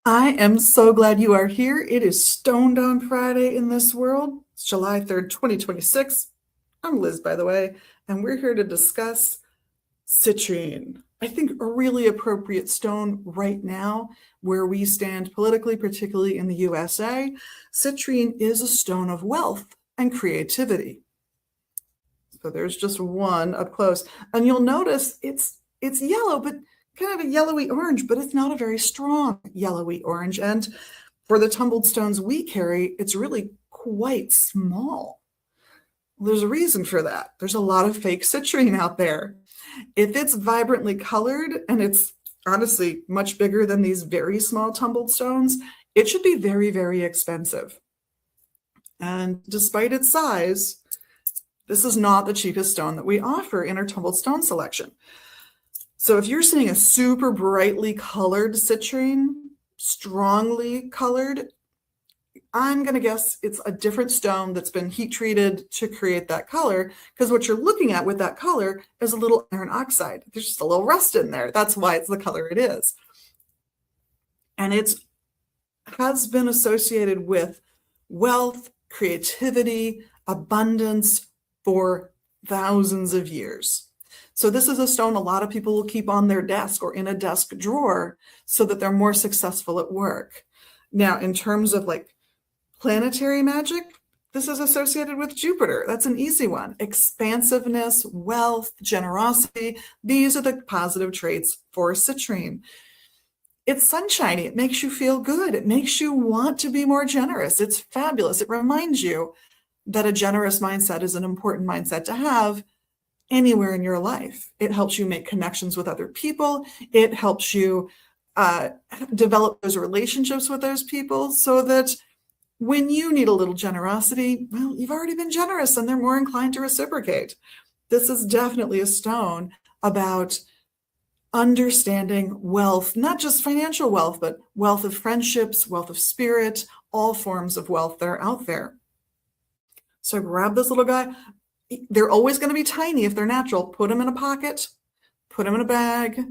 I am so glad you are here. It is Stone Down Friday in this world. It's July 3rd, 2026. I'm Liz, by the way, and we're here to discuss citrine. I think a really appropriate stone right now, where we stand politically, particularly in the USA. Citrine is a stone of wealth and creativity. So there's just one up close, and you'll notice it's yellow, but kind of a yellowy orange, but it's not a very strong yellowy orange. And for the tumbled stones we carry, it's really quite small. There's a reason for that. There's a lot of fake citrine out there. If it's vibrantly colored and it's honestly much bigger than these very small tumbled stones, it should be very, very expensive. And despite its size, this is not the cheapest stone that we offer in our tumbled stone selection. So if you're seeing a super brightly colored citrine, strongly colored, I'm going to guess it's a different stone that's been heat treated to create that color, because what you're looking at with that color is a little iron oxide. There's just a little rust in there. That's why it's the color it is. And it has been associated with wealth, creativity, abundance for thousands of years. So this is a stone a lot of people will keep on their desk or in a desk drawer so that they're more successful at work. Now, in terms of like planetary magic, this is associated with Jupiter. That's an easy one. Expansiveness, wealth, generosity. These are the positive traits for citrine. It's sunshiny. It makes you feel good. It makes you want to be more generous. It's fabulous. It reminds you that a generous mindset is an important mindset to have anywhere in your life. It helps you make connections with other people. It helps you develop those relationships with those people so that when you need a little generosity, well, you've already been generous and they're more inclined to reciprocate. This is definitely a stone about understanding wealth, not just financial wealth, but wealth of friendships, wealth of spirit, all forms of wealth that are out there. So grab this little guy. They're always going to be tiny if they're natural. Put them in a pocket, put them in a bag,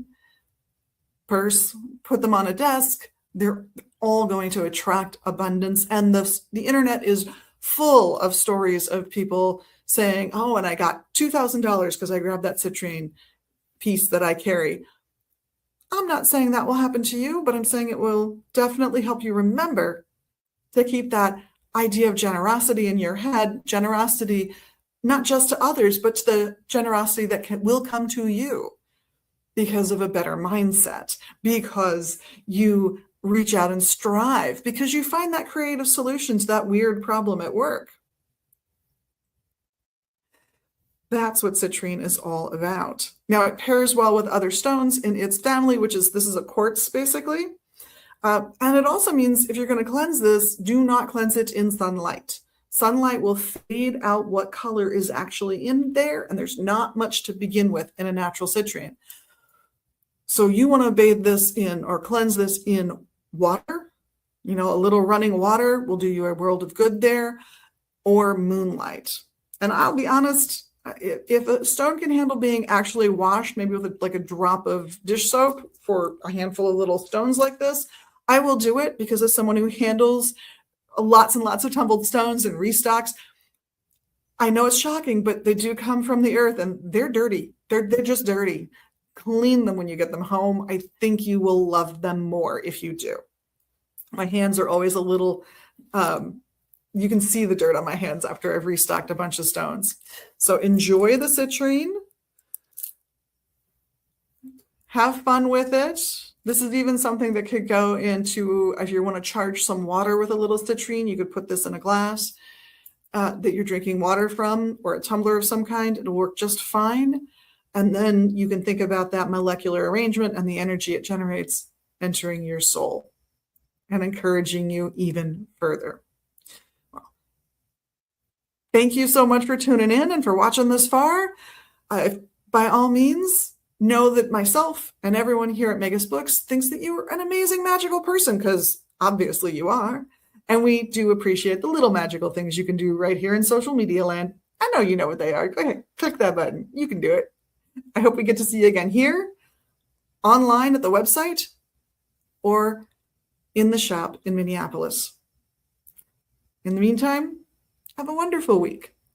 purse, put them on a desk. They're all going to attract abundance. And the internet is full of stories of people saying, oh, and I got $2,000 because I grabbed that citrine piece that I carry. I'm not saying that will happen to you, but I'm saying it will definitely help you remember to keep that idea of generosity in your head. Generosity not just to others, but to the generosity that will come to you because of a better mindset, because you reach out and strive, because you find that creative solution to that weird problem at work. That's what citrine is all about. Now, it pairs well with other stones in its family, this is a quartz, basically. And it also means if you're going to cleanse this, do not cleanse it in sunlight. Sunlight will fade out what color is actually in there, and there's not much to begin with in a natural citrine. So you want to bathe this in or cleanse this in water. A little running water will do you a world of good there, or moonlight. And I'll be honest, if a stone can handle being actually washed, maybe with like a drop of dish soap for a handful of little stones like this, I will do it, because as someone who handles lots and lots of tumbled stones and restocks, I know it's shocking, but they do come from the earth and they're dirty. They're just dirty. Clean them when you get them home. I think you will love them more if you do. My hands are always a little, you can see the dirt on my hands after I've restocked a bunch of stones. So enjoy the citrine. Have fun with it. This is even something that could go into, if you want to charge some water with a little citrine, you could put this in a glass that you're drinking water from, or a tumbler of some kind. It'll work just fine. And then you can think about that molecular arrangement and the energy it generates entering your soul and encouraging you even further. Well, thank you so much for tuning in and for watching this far. By all means, know that myself and everyone here at Magus Books thinks that you are an amazing magical person, because obviously you are. And we do appreciate the little magical things you can do right here in social media land. I know you know what they are. Go ahead, click that button. You can do it. I hope we get to see you again here, online at the website, or in the shop in Minneapolis. In the meantime, have a wonderful week.